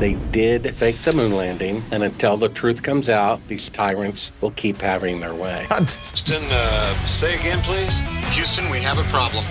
They did fake the moon landing, and until the truth comes out, these tyrants will keep having their way. Houston, say again, please. Houston, we have a problem.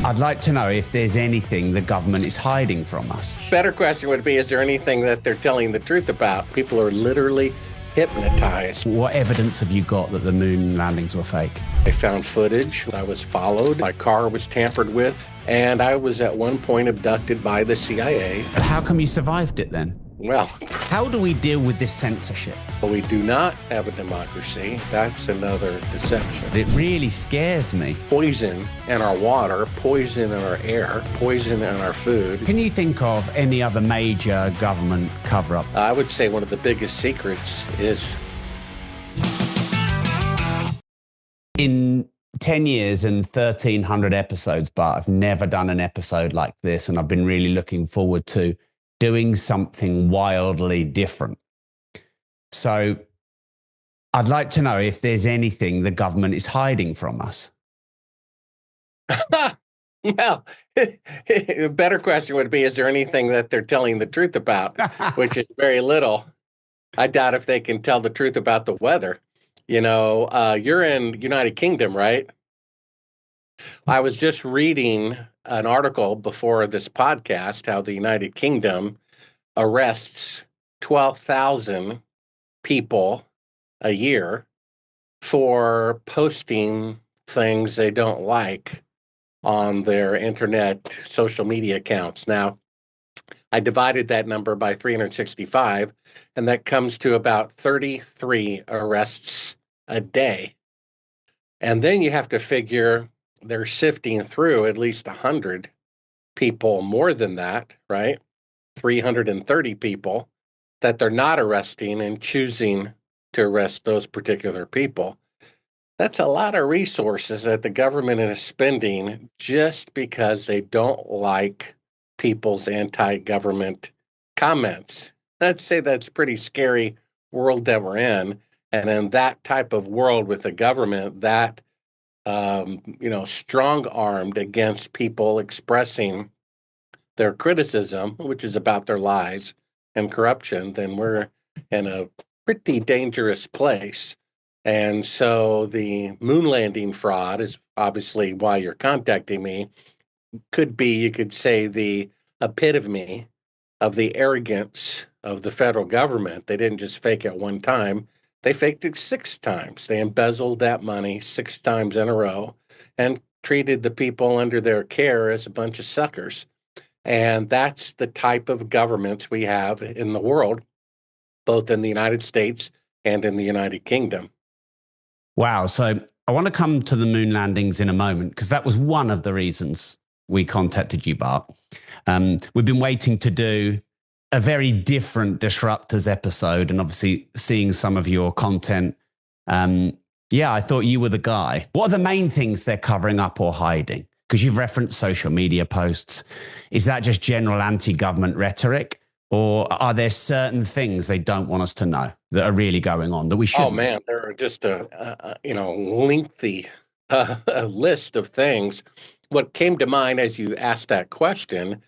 I'd like to know if there's anything the government is hiding from us. Better question would be, is there anything that they're telling the truth about? People are literally hypnotized. What evidence have you got that the moon landings were fake? I found footage. I was followed. My car was tampered with. And I was at one point abducted by the CIA. How come you survived it then? Well, how do we deal with this censorship? We do not have a democracy. That's another deception. It really scares me. Poison in our water, poison in our air, poison in our food. Can you think of any other major government cover-up? I would say one of the biggest secrets is... In 10 years and 1,300 episodes, but I've never done an episode like this, and I've been really looking forward to doing something wildly different. So I'd like to know if there's anything the government is hiding from us. Well, a better question would be, is there anything that they're telling the truth about, which is very little. I doubt if they can tell the truth about the weather. You know, you're in United Kingdom, right? I was just reading an article before this podcast, how the United Kingdom arrests 12,000 people a year for posting things they don't like on their internet social media accounts. Now, I divided that number by 365, and that comes to about 33 arrests a day. And then you have to figure they're sifting through at least 100 people more than that, right? 330 people that they're not arresting and choosing to arrest those particular people. That's a lot of resources that the government is spending just because they don't like people's anti-government comments. I'd say that's a pretty scary world that we're in. And in that type of world with the government that, strong-armed against people expressing their criticism, which is about their lies and corruption, then we're in a pretty dangerous place. And so the moon landing fraud is obviously why you're contacting me. Could be, you could say, the epitome of the arrogance of the federal government. They didn't just fake it one time. They faked it 6 times. They embezzled that money 6 times in a row and treated the people under their care as a bunch of suckers. And that's the type of governments we have in the world, both in the United States and in the United Kingdom. Wow. So I want to come to the moon landings in a moment, because that was one of the reasons we contacted you, Bart. We've been waiting to do a very different Disruptors episode, and obviously seeing some of your content. I thought you were the guy. What are the main things they're covering up or hiding? Because you've referenced social media posts. Is that just general anti-government rhetoric? Or are there certain things they don't want us to know that are really going on that we should? Oh, man, there are just a lengthy list of things. What came to mind as you asked that question,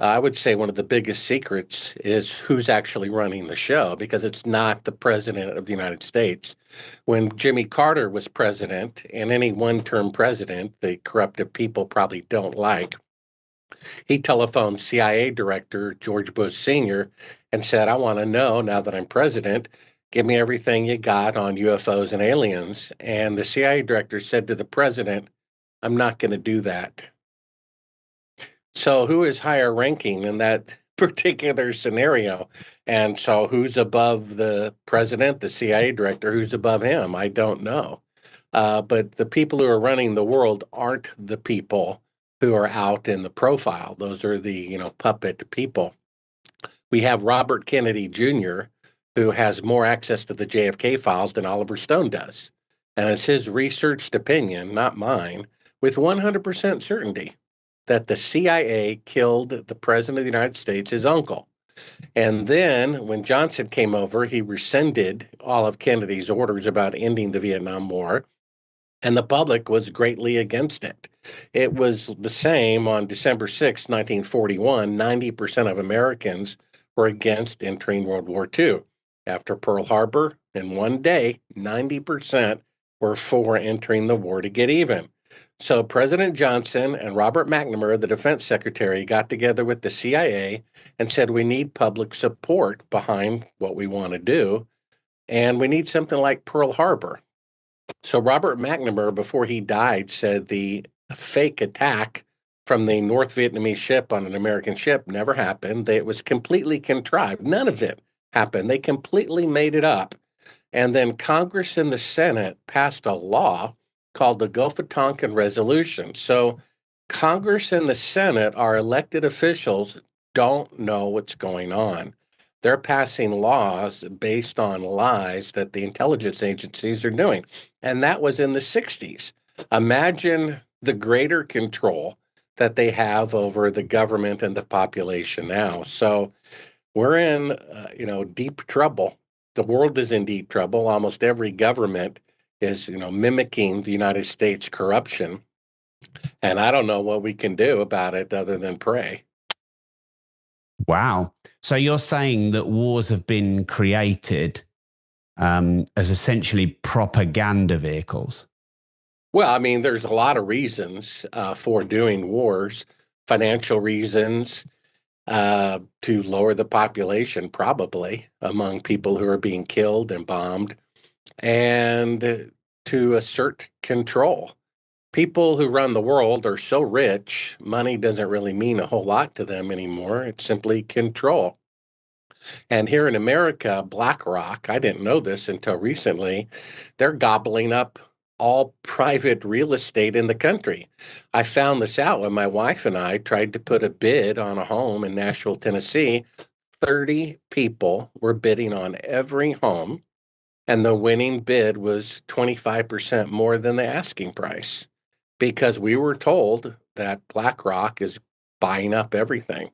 I would say one of the biggest secrets is who's actually running the show, because it's not the president of the United States. When Jimmy Carter was president, and any one-term president the corrupted people probably don't like, he telephoned CIA Director George Bush Sr. and said, I want to know, now that I'm president, give me everything you got on UFOs and aliens. And the CIA Director said to the president, I'm not going to do that. So who is higher ranking in that particular scenario? And so who's above the president, the CIA director? Who's above him? I don't know. But the people who are running the world aren't the people who are out in the profile. Those are the, puppet people. We have Robert Kennedy Jr., who has more access to the JFK files than Oliver Stone does. And it's his researched opinion, not mine, with 100% certainty, that the CIA killed the president of the United States, his uncle. And then when Johnson came over, he rescinded all of Kennedy's orders about ending the Vietnam War, and the public was greatly against it. It was the same on December 6, 1941. 90% of Americans were against entering World War II. After Pearl Harbor, in one day, 90% were for entering the war to get even. So President Johnson and Robert McNamara, the defense secretary, got together with the CIA and said, we need public support behind what we want to do, and we need something like Pearl Harbor. So Robert McNamara, before he died, said the fake attack from the North Vietnamese ship on an American ship never happened. It was completely contrived. None of it happened. They completely made it up. And then Congress and the Senate passed a law called the Gulf of Tonkin Resolution. So Congress and the Senate, our elected officials, don't know what's going on. They're passing laws based on lies that the intelligence agencies are doing. And that was in the 60s. Imagine the greater control that they have over the government and the population now. So we're in, deep trouble. The world is in deep trouble. Almost every government is, mimicking the United States corruption. And I don't know what we can do about it other than pray. Wow. So you're saying that wars have been created as essentially propaganda vehicles? Well, I mean, there's a lot of reasons for doing wars, financial reasons, to lower the population, probably, among people who are being killed and bombed, and to assert control. People who run the world are so rich, money doesn't really mean a whole lot to them anymore. It's simply control. And here in America, BlackRock, I didn't know this until recently, they're gobbling up all private real estate in the country. I found this out when my wife and I tried to put a bid on a home in Nashville, Tennessee. 30 people were bidding on every home, and the winning bid was 25% more than the asking price because we were told that BlackRock is buying up everything.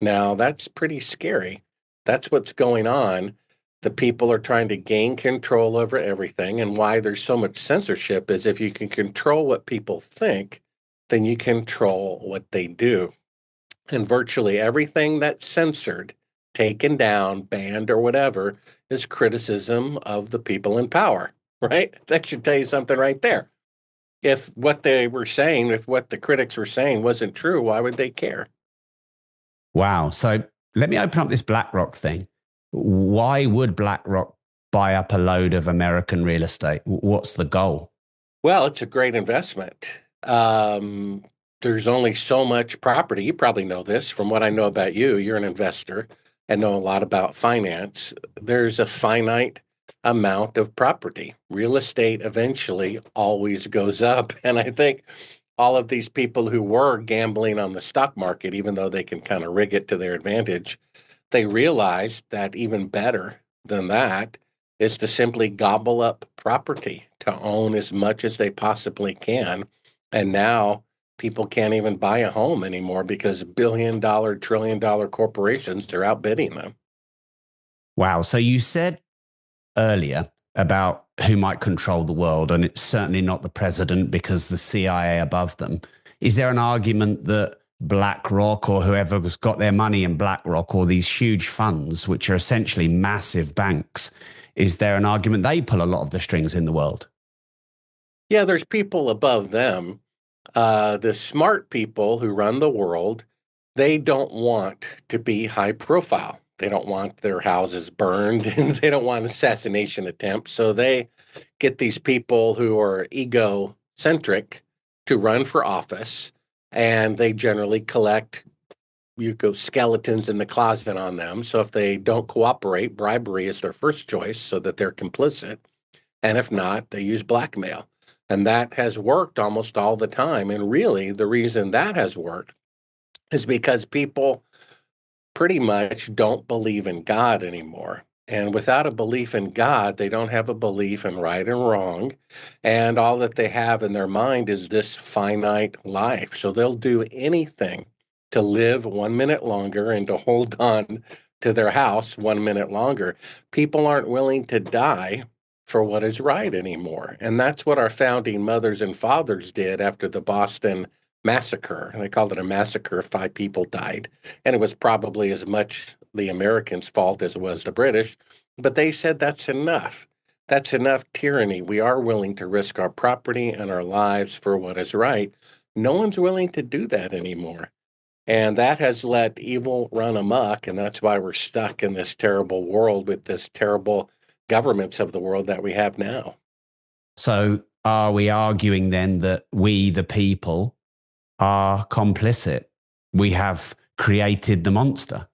Now, that's pretty scary. That's what's going on. The people are trying to gain control over everything. And why there's so much censorship is if you can control what people think, then you control what they do. And virtually everything that's censored, taken down, banned, or whatever is criticism of the people in power, right? That should tell you something right there. If what they were saying, if what the critics were saying wasn't true, why would they care? Wow. So let me open up this BlackRock thing. Why would BlackRock buy up a load of American real estate? What's the goal? Well, it's a great investment. There's only so much property. You probably know this from what I know about you. You're an investor and know a lot about finance. There's a finite amount of property. Real estate eventually always goes up. And I think all of these people who were gambling on the stock market, even though they can kind of rig it to their advantage, they realized that even better than that is to simply gobble up property, to own as much as they possibly can. And now people can't even buy a home anymore because billion-dollar, trillion-dollar corporations are outbidding them. Wow. So you said earlier about who might control the world, and it's certainly not the president because the CIA above them. Is there an argument that BlackRock or whoever's got their money in BlackRock or these huge funds, which are essentially massive banks, is there an argument they pull a lot of the strings in the world? Yeah, there's people above them. The smart people who run the world, they don't want to be high profile. They don't want their houses burned and they don't want assassination attempts. So they get these people who are egocentric to run for office, and they generally collect skeletons in the closet on them. So if they don't cooperate, bribery is their first choice so that they're complicit. And if not, they use blackmail. And that has worked almost all the time. And really, the reason that has worked is because people pretty much don't believe in God anymore. And without a belief in God, they don't have a belief in right and wrong. And all that they have in their mind is this finite life. So they'll do anything to live 1 minute longer and to hold on to their house 1 minute longer. People aren't willing to die for what is right anymore. And that's what our founding mothers and fathers did after the Boston Massacre. They called it a massacre. 5 people died. And it was probably as much the Americans' fault as it was the British, but they said that's enough. That's enough tyranny. We are willing to risk our property and our lives for what is right. No one's willing to do that anymore. And that has let evil run amok. And that's why we're stuck in this terrible world with this terrible governments of the world that we have now. So are we arguing then that we, the people, are complicit? We have created the monster.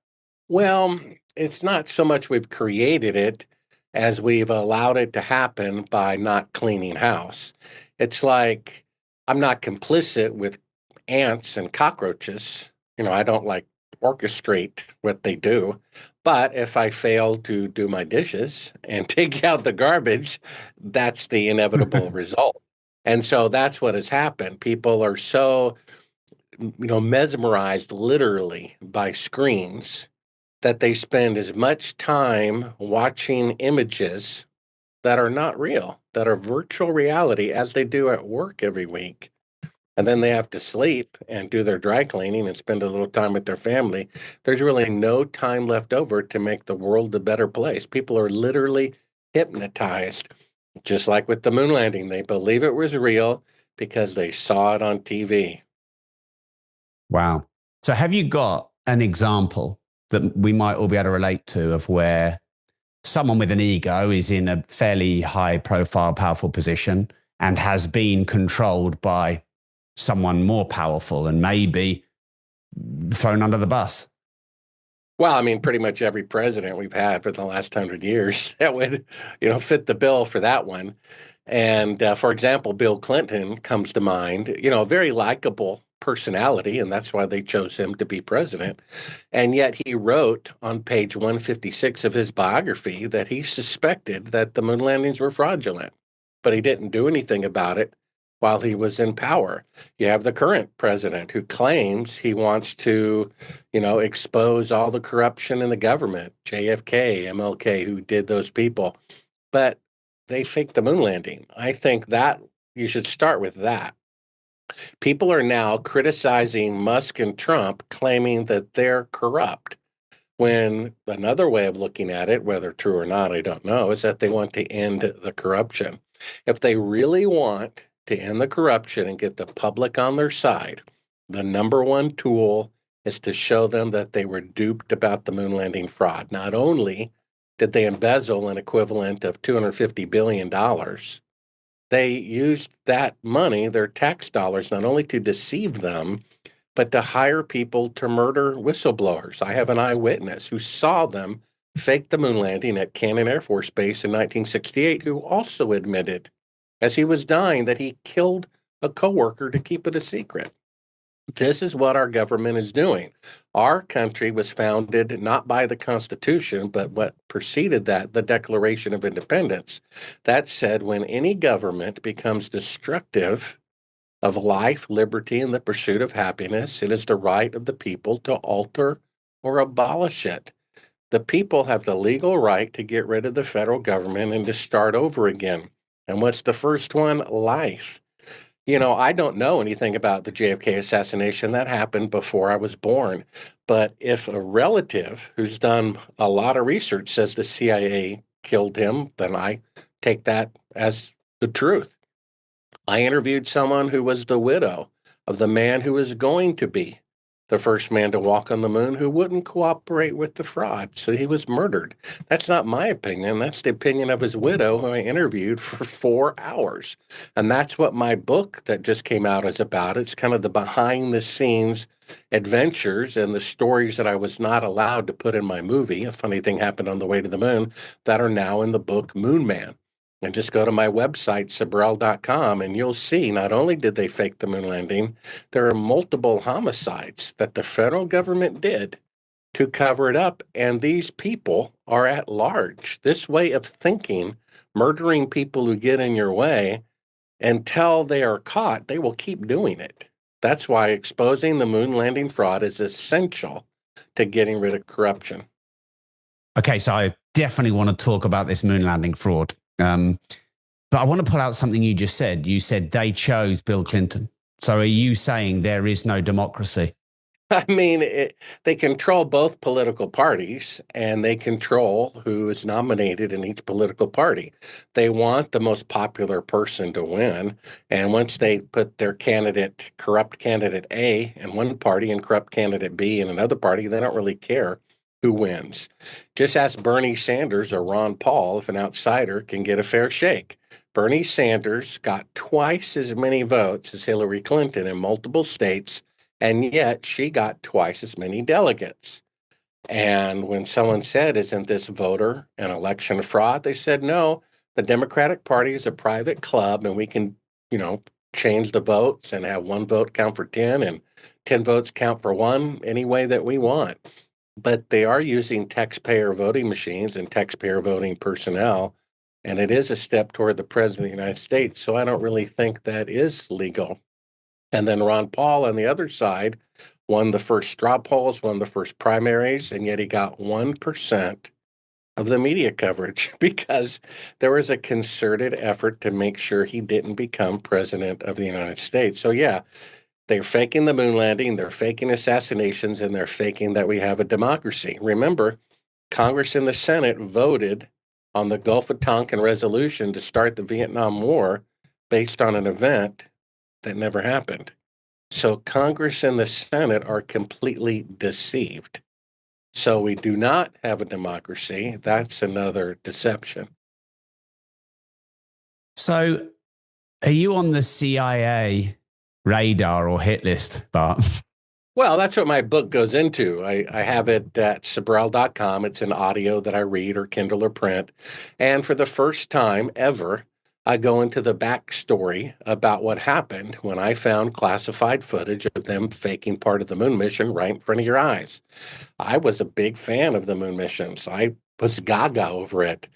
Well, it's not so much we've created it as we've allowed it to happen by not cleaning house. It's like I'm not complicit with ants and cockroaches. I don't like orchestrate what they do. But if I fail to do my dishes and take out the garbage, that's the inevitable result. And so that's what has happened. People are so, mesmerized literally by screens that they spend as much time watching images that are not real, that are virtual reality, as they do at work every week. And then they have to sleep and do their dry cleaning and spend a little time with their family. There's really no time left over to make the world a better place. People are literally hypnotized, just like with the moon landing. They believe it was real because they saw it on TV. Wow. So have you got an example that we might all be able to relate to of where someone with an ego is in a fairly high profile, powerful position and has been controlled by someone more powerful and maybe thrown under the bus? Well, pretty much every president we've had for the last 100 years that would, fit the bill for that one. And for example, Bill Clinton comes to mind, a very likable personality, and that's why they chose him to be president. And yet he wrote on page 156 of his biography that he suspected that the moon landings were fraudulent, but he didn't do anything about it while he was in power. You have the current president who claims he wants to, expose all the corruption in the government, JFK, MLK, who did those people. But they faked the moon landing. I think that you should start with that. People are now criticizing Musk and Trump, claiming that they're corrupt, when another way of looking at it, whether true or not, I don't know, is that they want to end the corruption. If they really want to end the corruption and get the public on their side, the number one tool is to show them that they were duped about the moon landing fraud. Not only did they embezzle an equivalent of $250 billion, they used that money, their tax dollars, not only to deceive them, but to hire people to murder whistleblowers. I have an eyewitness who saw them fake the moon landing at Cannon Air Force Base in 1968, who also admitted, as he was dying, that he killed a coworker to keep it a secret. This is what our government is doing. Our country was founded not by the Constitution, but what preceded that, the Declaration of Independence. That said, when any government becomes destructive of life, liberty, and the pursuit of happiness, it is the right of the people to alter or abolish it. The people have the legal right to get rid of the federal government and to start over again. And what's the first one? Life. I don't know anything about the JFK assassination. That happened before I was born. But if a relative who's done a lot of research says the CIA killed him, then I take that as the truth. I interviewed someone who was the widow of the man who was going to be the first man to walk on the moon, who wouldn't cooperate with the fraud. So he was murdered. That's not my opinion. That's the opinion of his widow, who I interviewed for 4 hours. And that's what my book that just came out is about. It's kind of the behind the scenes adventures and the stories that I was not allowed to put in my movie. A funny thing happened on the way to the moon that are now in the book Moon Man. And just go to my website, Sibrel.com, and you'll see not only did they fake the moon landing, there are multiple homicides that the federal government did to cover it up. And these people are at large. This way of thinking, murdering people who get in your way, until they are caught, they will keep doing it. That's why exposing the moon landing fraud is essential to getting rid of corruption. Okay, so I definitely want to talk about this moon landing fraud. But I want to pull out something you just said. You said they chose Bill Clinton. So are you saying there is no democracy? I mean, they control both political parties and they control who is nominated in each political party. They want the most popular person to win. And once they put their candidate, corrupt candidate A in one party and corrupt candidate B in another party, they don't really care who wins. Just ask Bernie Sanders or Ron Paul if an outsider can get a fair shake. Bernie Sanders got twice as many votes as Hillary Clinton in multiple states, and yet she got twice as many delegates. And when someone said, "Isn't this voter an election fraud?" they said, "No, the Democratic Party is a private club and we can, you know, change the votes and have one vote count for 10 and 10 votes count for one any way that we want." But they are using taxpayer voting machines and taxpayer voting personnel. And it is a step toward the president of the United States. So I don't really think that is legal. And then Ron Paul on the other side won the first straw polls, won the first primaries, and yet he got 1% of the media coverage because there was a concerted effort to make sure he didn't become president of the United States. So, yeah, they're faking the moon landing, they're faking assassinations, and they're faking that we have a democracy. Remember, Congress and the Senate voted on the Gulf of Tonkin resolution to start the Vietnam War based on an event that never happened. So Congress and the Senate are completely deceived. So we do not have a democracy. That's another deception. So, are you on the CIA radar or hit list, Bart? Well, that's what my book goes into. I have it at Sibrel.com. It's an audio that I read or Kindle or print. And for the first time ever, I go into the backstory about what happened when I found classified footage of them faking part of the moon mission right in front of your eyes. I was a big fan of the moon missions. I was gaga over it.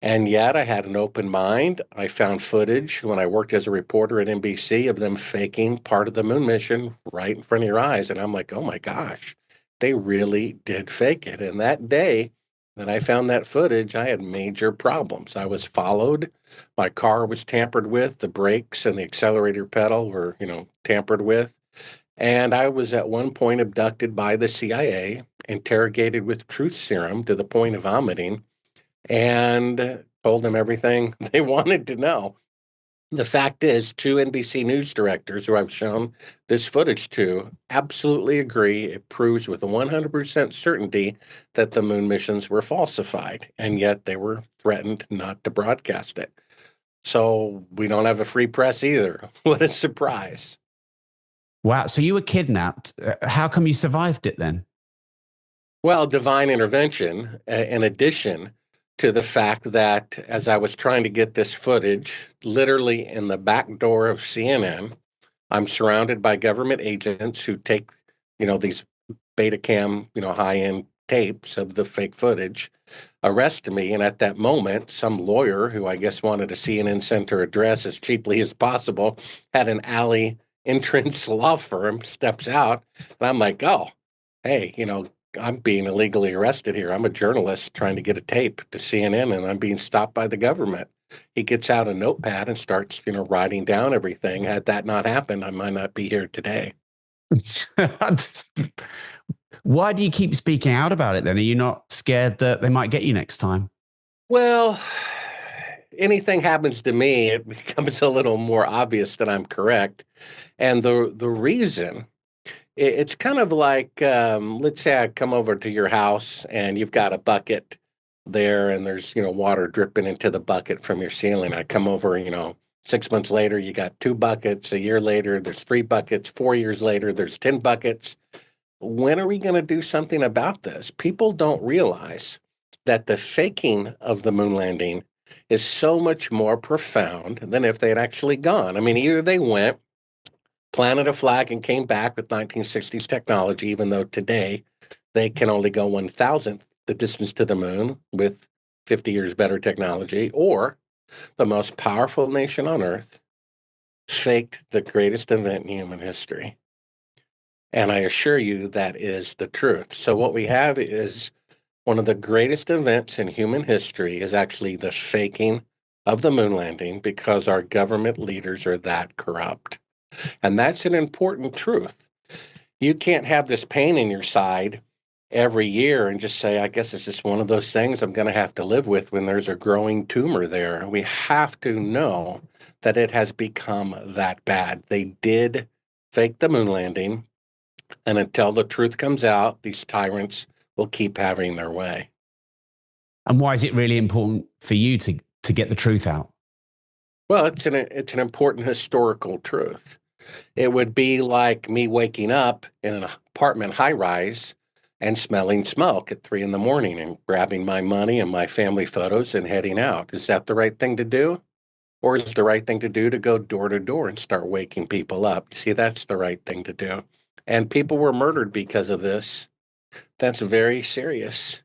And yet I had an open mind. I found footage when I worked as a reporter at NBC of them faking part of the moon mission right in front of your eyes. And I'm like, oh my gosh, they really did fake it. And that day that I found that footage, I had major problems. I was followed. My car was tampered with. The brakes and the accelerator pedal were, tampered with. And I was at one point abducted by the CIA, interrogated with truth serum to the point of vomiting, and told them everything they wanted to know. The fact is, two NBC News directors who I've shown this footage to absolutely agree it proves with 100% certainty that the moon missions were falsified, and yet they were threatened not to broadcast it. So we don't have a free press either. What a surprise. Wow. So, you were kidnapped. How come you survived it then? Well, divine intervention, in addition to the fact that as I was trying to get this footage, literally in the back door of CNN, I'm surrounded by government agents who take, these Betacam, high-end tapes of the fake footage, arrest me. And at that moment, some lawyer who I guess wanted a CNN center address as cheaply as possible had an alley entrance law firm steps out. And I'm like, oh, hey, I'm being illegally arrested here. I'm a journalist trying to get a tape to CNN, and I'm being stopped by the government. He gets out a notepad and starts, writing down everything. Had that not happened, I might not be here today. Why do you keep speaking out about it then? Are you not scared that they might get you next time? Well, anything happens to me, it becomes a little more obvious that I'm correct. And the reason, it's kind of like, let's say I come over to your house and you've got a bucket there and there's, water dripping into the bucket from your ceiling. I come over, 6 months later, you got 2 buckets. A year later, there's 3 buckets. 4 years later, there's 10 buckets. When are we going to do something about this? People don't realize that the faking of the moon landing is so much more profound than if they had actually gone. I mean, either they went, planted a flag, and came back with 1960s technology, even though today they can only go 1,000th the distance to the moon with 50 years better technology, or the most powerful nation on earth faked the greatest event in human history. And I assure you that is the truth. So what we have is one of the greatest events in human history is actually the faking of the moon landing because our government leaders are that corrupt. And that's an important truth. You can't have this pain in your side every year and just say, I guess it's just one of those things I'm going to have to live with when there's a growing tumor there. We have to know that it has become that bad. They did fake the moon landing, and until the truth comes out, these tyrants will keep having their way. And why is it really important for you to get the truth out? Well, it's an important historical truth. It would be like me waking up in an apartment high rise and smelling smoke at 3 a.m. and grabbing my money and my family photos and heading out. Is that the right thing to do? Or is it the right thing to do to go door to door and start waking people up? You see, that's the right thing to do. And people were murdered because of this. That's very serious.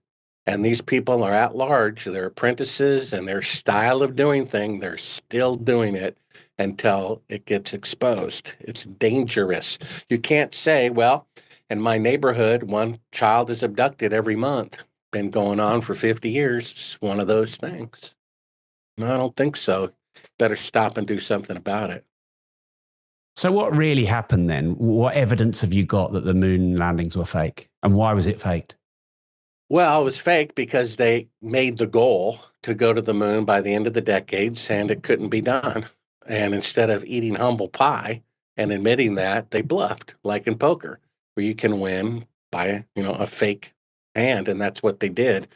And these people are at large, they're apprentices, and their style of doing things, they're still doing it until it gets exposed. It's dangerous. You can't say, well, in my neighborhood, one child is abducted every month. Been going on for 50 years. It's one of those things. No, I don't think so. Better stop and do something about it. So what really happened then? What evidence have you got that the moon landings were fake? And why was it faked? Well, it was fake because they made the goal to go to the moon by the end of the decades, and it couldn't be done. And instead of eating humble pie and admitting that, they bluffed, like in poker, where you can win by, a fake hand, and that's what they did.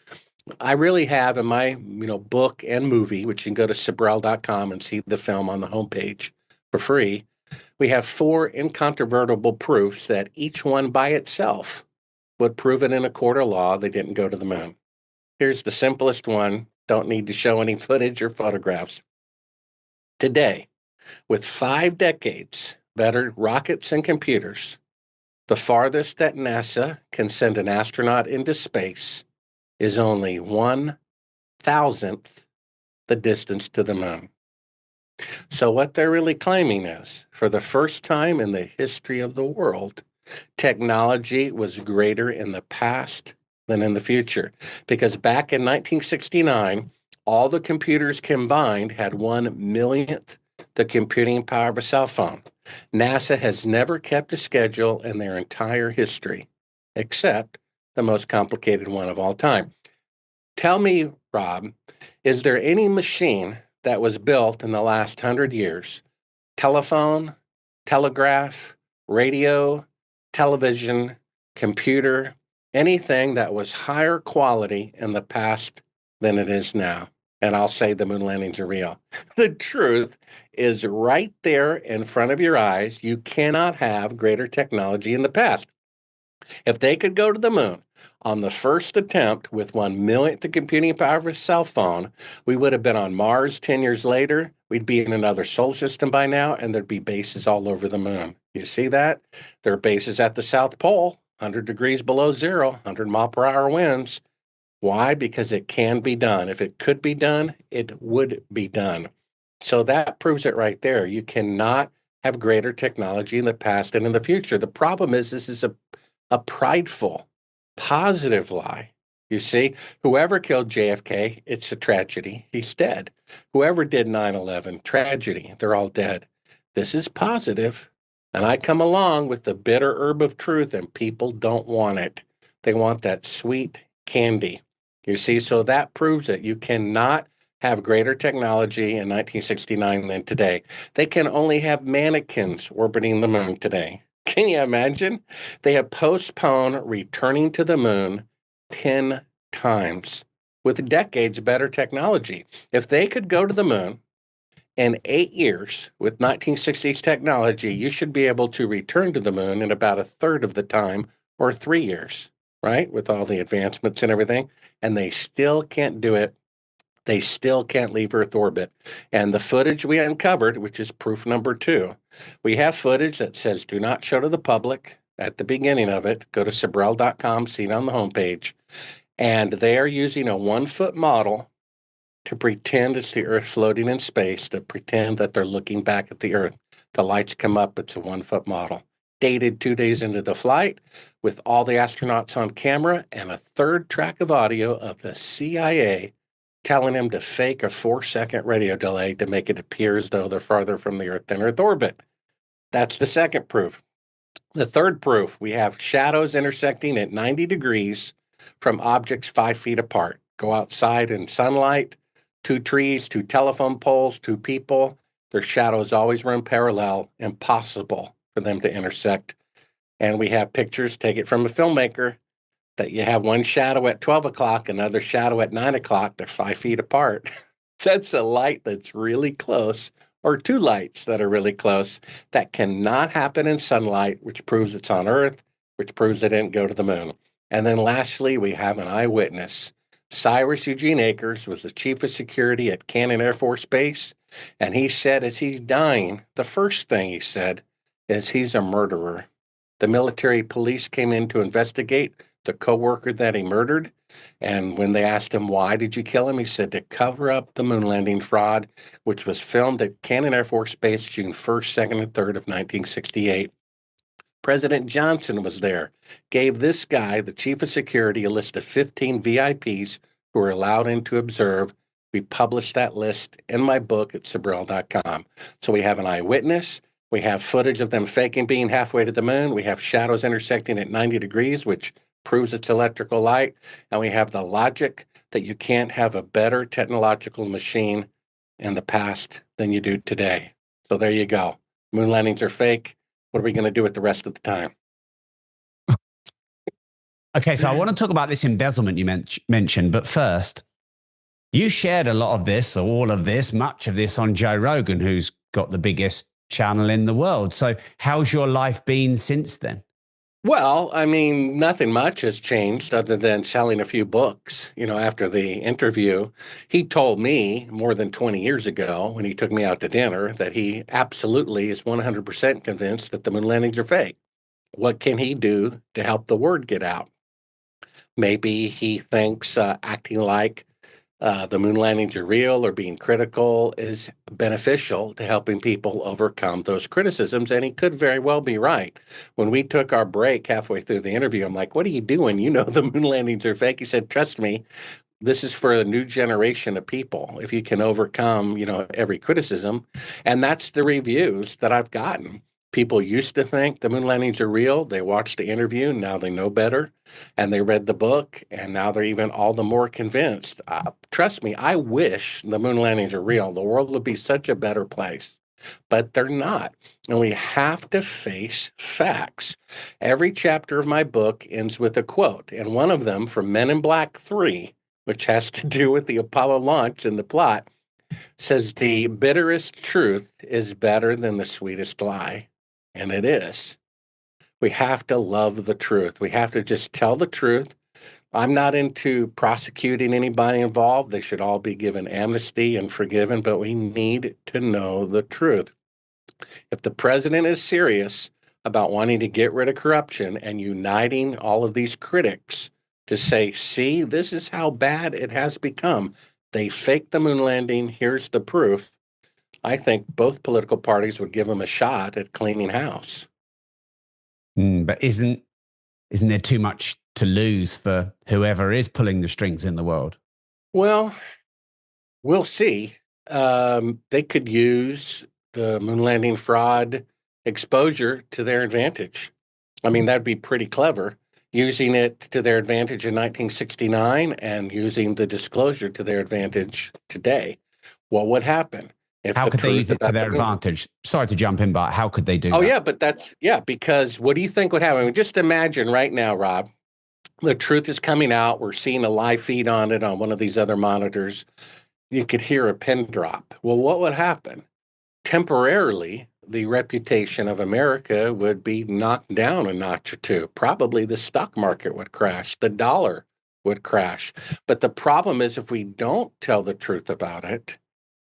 I really have in my, book and movie, which you can go to Sibrel.com and see the film on the homepage for free. We have 4 incontrovertible proofs that each one by itself would prove it in a court of law they didn't go to the moon. Here's the simplest one. Don't need to show any footage or photographs. Today, with 5 decades better rockets and computers, the farthest that NASA can send an astronaut into space is only 1,000th the distance to the moon. So what they're really claiming is, for the first time in the history of the world, technology was greater in the past than in the future. Because back in 1969, all the computers combined had 1/1,000,000th the computing power of a cell phone. NASA has never kept a schedule in their entire history, except the most complicated one of all time. Tell me, Rob, is there any machine that was built in the last 100 years, telephone, telegraph, radio, television, computer, anything that was higher quality in the past than it is now? And I'll say the moon landings are real. The truth is right there in front of your eyes. You cannot have greater technology in the past. If they could go to the moon on the first attempt with 1/1,000,000th the computing power of a cell phone, we would have been on Mars 10 years later. We'd be in another solar system by now, and there'd be bases all over the moon. You see that? There are bases at the South Pole, 100 degrees below zero, 100-mile-per-hour winds. Why? Because it can be done. If it could be done, it would be done. So that proves it right there. You cannot have greater technology in the past and in the future. The problem is this is a prideful, positive lie. You see, whoever killed JFK, it's a tragedy. He's dead. Whoever did 9/11, tragedy. They're all dead. This is positive. And I come along with the bitter herb of truth, and people don't want it. They want that sweet candy. You see, so that proves it. You cannot have greater technology in 1969 than today. They can only have mannequins orbiting the moon today. Can you imagine? They have postponed returning to the moon 10 times with decades better technology. If they could go to the moon in 8 years with 1960s technology, you should be able to return to the moon in about a third of the time, or 3 years, right? With all the advancements and everything. And they still can't do it. They still can't leave Earth orbit. And the footage we uncovered, which is proof number 2, we have footage that says do not show to the public at the beginning of it. Go to Sibrel.com, see it on the homepage. And they are using a 1-foot model to pretend it's the Earth floating in space, to pretend that they're looking back at the Earth. The lights come up, it's a 1-foot model. Dated 2 days into the flight with all the astronauts on camera and a 3rd track of audio of the CIA telling him to fake a 4-second radio delay to make it appear as though they're farther from the Earth than Earth orbit. That's the second proof. The third proof, we have shadows intersecting at 90 degrees from objects 5 feet apart. Go outside in sunlight, two trees, two telephone poles, two people. Their shadows always run parallel, impossible for them to intersect. And we have pictures, take it from a filmmaker, that you have one shadow at 12 o'clock, another shadow at 9 o'clock. They're 5 feet apart. That's a light that's really close, or two lights that are really close. That cannot happen in sunlight, which proves it's on Earth, which proves it didn't go to the moon. And then lastly, we have an eyewitness. Cyrus Eugene Akers was the chief of security at Cannon Air Force Base, and he said as he's dying, the first thing he said is he's a murderer. The military police came in to investigate the coworker that he murdered. And when they asked him, why did you kill him? He said, to cover up the moon landing fraud, which was filmed at Cannon Air Force Base June 1st, 2nd, and 3rd of 1968. President Johnson was there, gave this guy, the chief of security, a list of 15 VIPs who were allowed in to observe. We published that list in my book at Sibrel.com. So we have an eyewitness. We have footage of them faking being halfway to the moon. We have shadows intersecting at 90 degrees, which proves it's electrical light. And we have the logic that you can't have a better technological machine in the past than you do today. So there you go. Moon landings are fake. What are we going to do with the rest of the time? Okay, so I want to talk about this embezzlement you mentioned, but first, you shared a lot of this, or all of this, much of this on Joe Rogan, who's got the biggest channel in the world. So how's your life been since then? Well, I mean, nothing much has changed other than selling a few books. After the interview, he told me more than 20 years ago when he took me out to dinner that he absolutely is 100% convinced that the moon landings are fake. What can he do to help the word get out? Maybe he thinks acting like the moon landings are real or being critical is beneficial to helping people overcome those criticisms. And he could very well be right. When we took our break halfway through the interview, I'm like, what are you doing? You know, the moon landings are fake. He said, trust me, this is for a new generation of people. If you can overcome, every criticism. And that's the reviews that I've gotten. People used to think the moon landings are real. They watched the interview. Now they know better. And they read the book. And now they're even all the more convinced. Trust me, I wish the moon landings are real. The world would be such a better place. But they're not. And we have to face facts. Every chapter of my book ends with a quote. And one of them from Men in Black 3, which has to do with the Apollo launch and the plot, says the bitterest truth is better than the sweetest lie. And it is. We have to love the truth. We have to just tell the truth. I'm not into prosecuting anybody involved. They should all be given amnesty and forgiven, but we need to know the truth. If the president is serious about wanting to get rid of corruption and uniting all of these critics to say, see, this is how bad it has become. They faked the moon landing. Here's the proof. I think both political parties would give him a shot at cleaning house. But isn't there too much to lose for whoever is pulling the strings in the world? Well, we'll see. They could use the moon landing fraud exposure to their advantage. I mean, that'd be pretty clever, using it to their advantage in 1969 and using the disclosure to their advantage today. What would happen? How could they use it to their advantage? Sorry to jump in, but how could they do that? Oh, yeah, but because what do you think would happen? I mean, just imagine right now, Rob, the truth is coming out. We're seeing a live feed on it on one of these other monitors. You could hear a pin drop. Well, what would happen? Temporarily, the reputation of America would be knocked down a notch or two. Probably the stock market would crash. The dollar would crash. But the problem is if we don't tell the truth about it,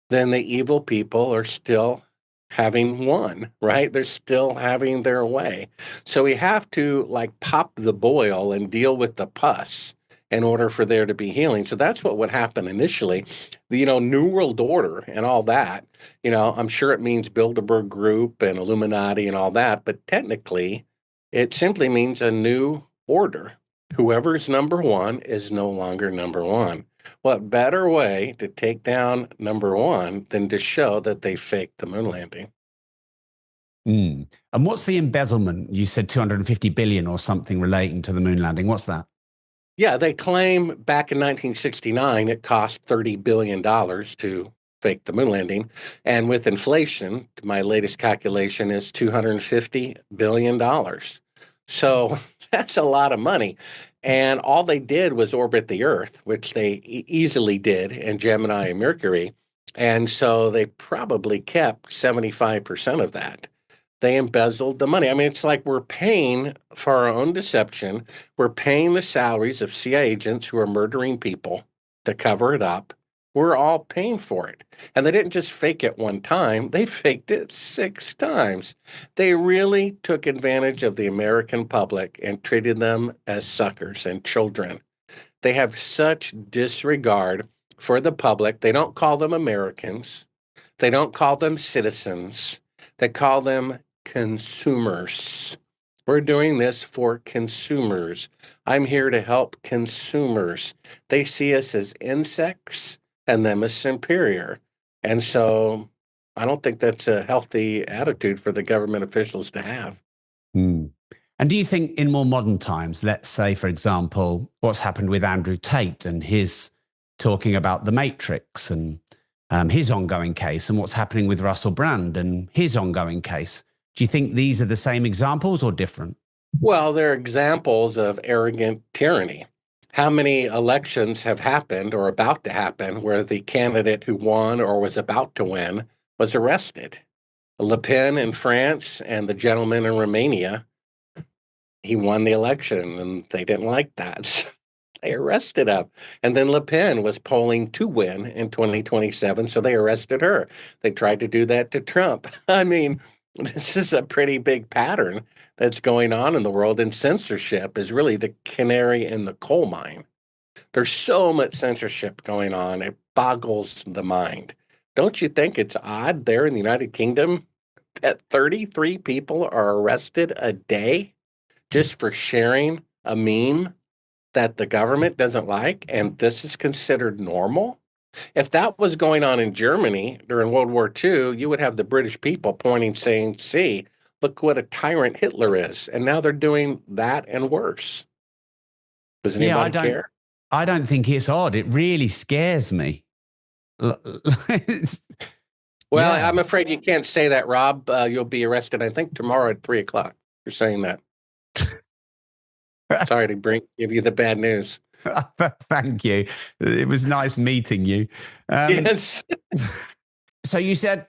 then the evil people are still having won, right? They're still having their way. So we have to pop the boil and deal with the pus in order for there to be healing. So that's what would happen initially. New World Order and all that, I'm sure it means Bilderberg Group and Illuminati and all that, but technically it simply means a new order. Whoever's number one is no longer number one. What better way to take down number one than to show that they faked the moon landing? Mm. And what's the embezzlement? You said 250 billion or something relating to the moon landing. What's that? Yeah, they claim back in 1969 it cost $30 billion to fake the moon landing. And with inflation, my latest calculation is $250 billion. So that's a lot of money. And all they did was orbit the Earth, which they easily did in Gemini and Mercury. And so they probably kept 75% of that. They embezzled the money. I mean, it's like we're paying for our own deception. We're paying the salaries of CIA agents who are murdering people to cover it up. We're all paying for it. And they didn't just fake it one time, they faked it 6 times. They really took advantage of the American public and treated them as suckers and children. They have such disregard for the public. They don't call them Americans, they don't call them citizens, they call them consumers. We're doing this for consumers. I'm here to help consumers. They see us as insects and them as superior. And so I don't think that's a healthy attitude for the government officials to have. Mm. And do you think in more modern times, let's say, for example, what's happened with Andrew Tate and his talking about the Matrix and his ongoing case, and what's happening with Russell Brand and his ongoing case, do you think these are the same examples or different? Well, they're examples of arrogant tyranny. How many elections have happened or about to happen where the candidate who won or was about to win was arrested? Le Pen in France and the gentleman in Romania, he won the election and they didn't like that. So they arrested him. And then Le Pen was polling to win in 2027, so they arrested her. They tried to do that to Trump. I mean, this is a pretty big pattern that's going on in the world, and censorship is really the canary in the coal mine. There's so much censorship going on, it boggles the mind. Don't you think it's odd there in the United Kingdom that 33 people are arrested a day just for sharing a meme that the government doesn't like, and this is considered normal? If that was going on in Germany during World War II, you would have the British people pointing, saying, see, look what a tyrant Hitler is. And now they're doing that and worse. Does Yeah, anybody care? I don't think it's odd. It really scares me. Well, Yeah. I'm afraid you can't say that, Rob. You'll be arrested, I think, tomorrow at 3 o'clock. You're saying that. Sorry to give you the bad news. Thank you. It was nice meeting you. Yes. So you said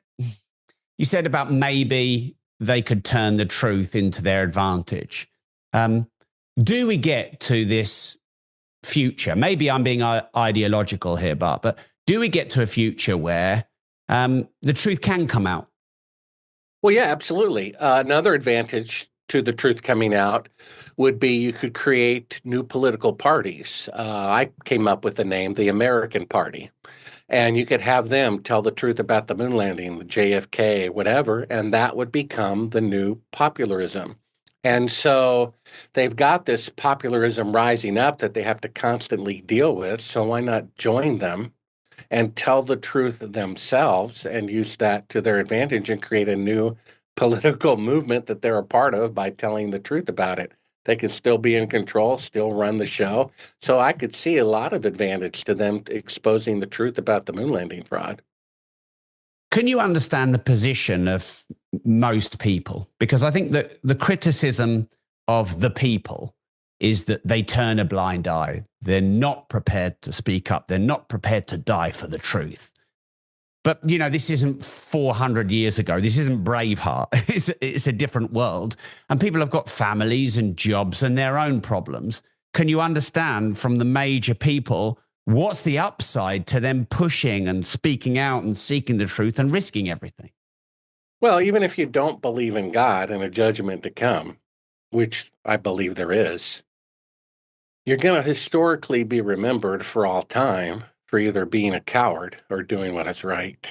about maybe they could turn the truth into their advantage. Do we get to this future? Maybe I'm being ideological here, Bart, but do we get to a future where the truth can come out? Well, yeah, absolutely. Another advantage to the truth coming out would be you could create new political parties. I came up with the name, the American Party. And you could have them tell the truth about the moon landing, the JFK, whatever, and that would become the new popularism. And so they've got this popularism rising up that they have to constantly deal with. So why not join them and tell the truth themselves and use that to their advantage and create a new political movement that they're a part of by telling the truth about it? They can still be in control, still run the show. So I could see a lot of advantage to them exposing the truth about the moon landing fraud. Can you understand the position of most people? Because I think that the criticism of the people is that they turn a blind eye. They're not prepared to speak up. They're not prepared to die for the truth. But, you know, this isn't 400 years ago. This isn't Braveheart. It's a different world. And people have got families and jobs and their own problems. Can you understand from the major people what's the upside to them pushing and speaking out and seeking the truth and risking everything? Well, even if you don't believe in God and a judgment to come, which I believe there is, you're going to historically be remembered for all time for either being a coward or doing what is right.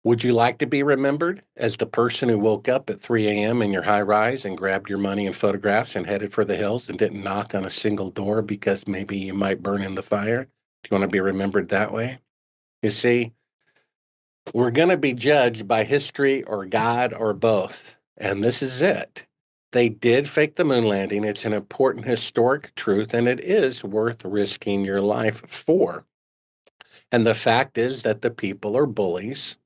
Would you like to be remembered as the person who woke up at 3 a.m. in your high rise and grabbed your money and photographs and headed for the hills and didn't knock on a single door because maybe you might burn in the fire? Do you want to be remembered that way? You see, We're going to be judged by history or God or both. And this is it. They did fake the moon landing. It's an important historic truth, and it is worth risking your life for. And the fact is that the people are bullies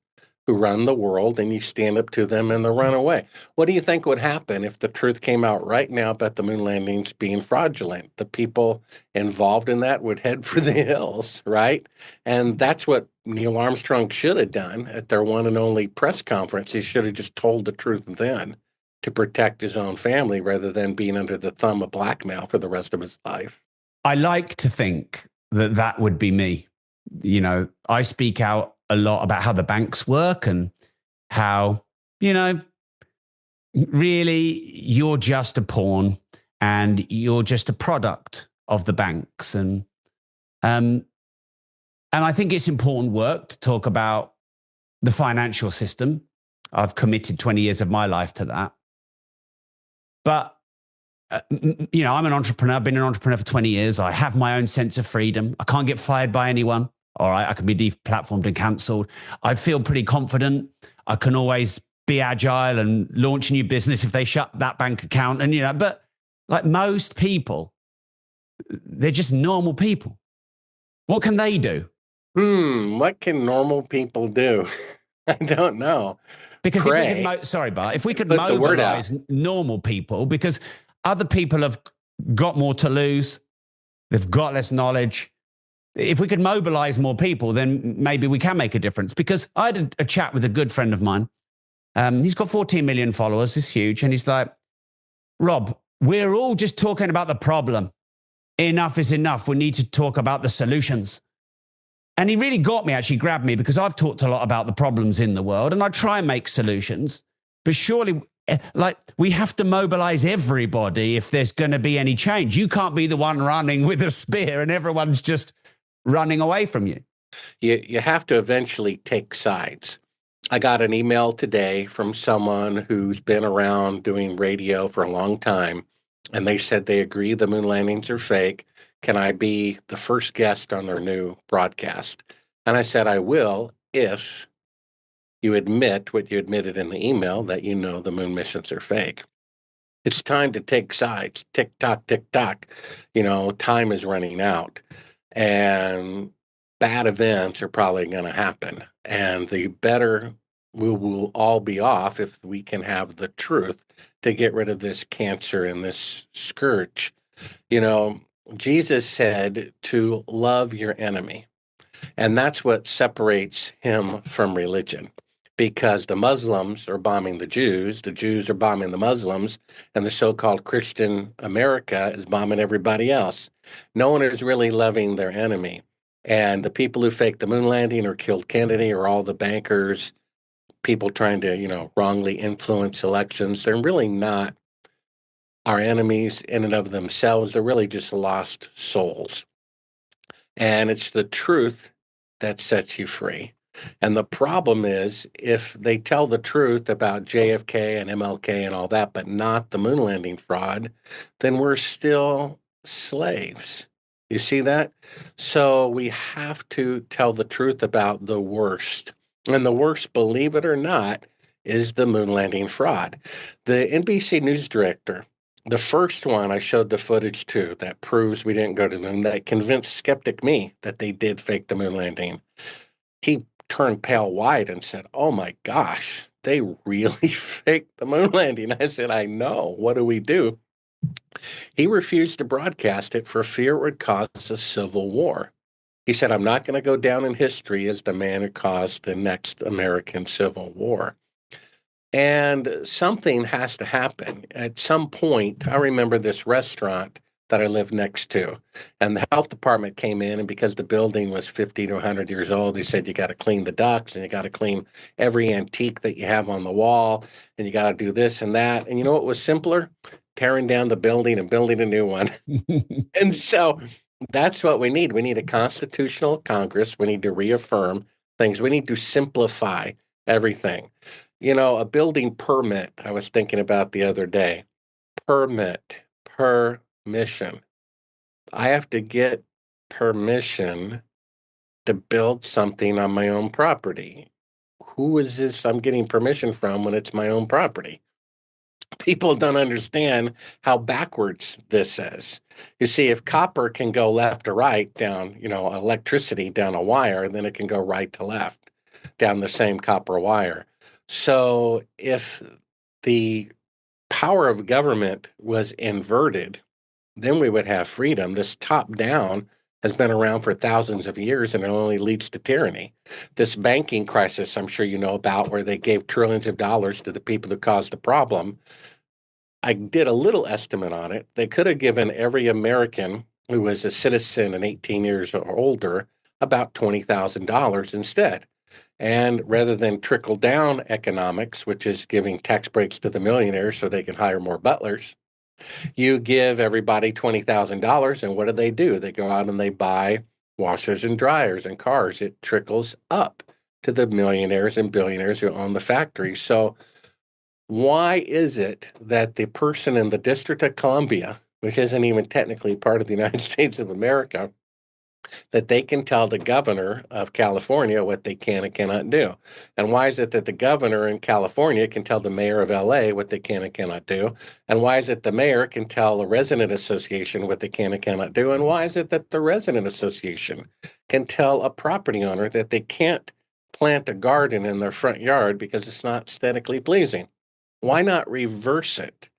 who run the world, and you stand up to them and they run away. What do you think would happen if the truth came out right now about the moon landings being fraudulent? The people involved in that would head for the hills, right? And that's what Neil Armstrong should have done at their one and only press conference. He should have just told the truth then to protect his own family rather than being under the thumb of blackmail for the rest of his life. I like to think that that would be me. You know, I speak out a lot about how the banks work and how, you know, really you're just a pawn and you're just a product of the banks. And I think it's important work to talk about the financial system. I've committed 20 years of my life to that. But you know, I'm an entrepreneur. I've been an entrepreneur for 20 years. I have my own sense of freedom. I can't get fired by anyone. All right. I can be deplatformed and cancelled. I feel pretty confident. I can always be agile and launch a new business if they shut that bank account. And, you know, but like most people, they're just normal people. What can they do? What can normal people do? I don't know. Because Pray. if we could, sorry, Bart, if we could Put the word out. mobilize normal people, because other people have got more to lose, they've got less knowledge. If we could mobilize more people, then maybe we can make a difference. Because I had a chat with a good friend of mine. He's got 14 million followers. It's huge. And he's like, Rob, we're all just talking about the problem. Enough is enough. We need to talk about the solutions. And he really got me, actually grabbed me, because I've talked a lot about the problems in the world and I try and make solutions. But surely, like, we have to mobilize everybody if there's going to be any change. You can't be the one running with a spear and everyone's just running away from you. You have to eventually take sides. I got an email today from someone who's been around doing radio for a long time, and they said they agree the moon landings are fake. Can I be the first guest on their new broadcast? And I said, I will if you admit what you admitted in the email, that you know the moon missions are fake. It's time to take sides. Tick tock, tick tock. You know, time is running out. And bad events are probably going to happen. And the better we will all be off if we can have the truth to get rid of this cancer and this scourge. You know, Jesus said to love your enemy. And that's what separates him from religion. Because the Muslims are bombing the Jews are bombing the Muslims, and the so-called Christian America is bombing everybody else. No one is really loving their enemy. And the people who faked the moon landing or killed Kennedy or all the bankers, people trying to, you know, wrongly influence elections, they're really not our enemies in and of themselves. They're really just lost souls. And it's the truth that sets you free. And the problem is, if they tell the truth about JFK and MLK and all that, but not the moon landing fraud, then we're still slaves. You see that? So we have to tell the truth about the worst. And the worst, believe it or not, is the moon landing fraud. The NBC News director, the first one I showed the footage to that proves we didn't go to the moon, that convinced skeptic me that they did fake the moon landing. He turned pale white and said, oh my gosh, they really faked the moon landing. I said, I know. What do we do? He refused to broadcast it for fear it would cause a civil war. He said, I'm not going to go down in history as the man who caused the next American Civil War. And something has to happen. At some point, I remember this restaurant that I lived next to, and the health department came in, and because the building was 50 to 100 years old, they said, you got to clean the ducts, and you got to clean every antique that you have on the wall, and you got to do this and that. And you know what was simpler? Tearing down the building and building a new one. And so that's what we need. We need a constitutional Congress. We need to reaffirm things. We need to simplify everything. You know, a building permit, I was thinking about the other day. Permission. I have to get permission to build something on my own property. who is this I'm getting permission from when it's my own property? People don't understand how backwards this is. You see, if copper can go left to right down, electricity down a wire, then it can go right to left down the same copper wire. So if the power of government was inverted, then we would have freedom. This top down has been around for thousands of years and it only leads to tyranny. This banking crisis, I'm sure you know about, where they gave trillions of dollars to the people who caused the problem. I did a little estimate on it. They could have given every American who was a citizen and 18 years or older about $20,000 instead. And rather than trickle down economics, which is giving tax breaks to the millionaires so they can hire more butlers, you give everybody $20,000. And what do? They go out and they buy washers and dryers and cars. It trickles up to the millionaires and billionaires who own the factories. So why is it that the person in the District of Columbia, which isn't even technically part of the United States of America, that they can tell the governor of California what they can and cannot do? And why is it that the governor in California can tell the mayor of LA what they can and cannot do? And why is it the mayor can tell a resident association what they can and cannot do? And why is it that the resident association can tell a property owner that they can't plant a garden in their front yard because it's not aesthetically pleasing? Why not reverse it?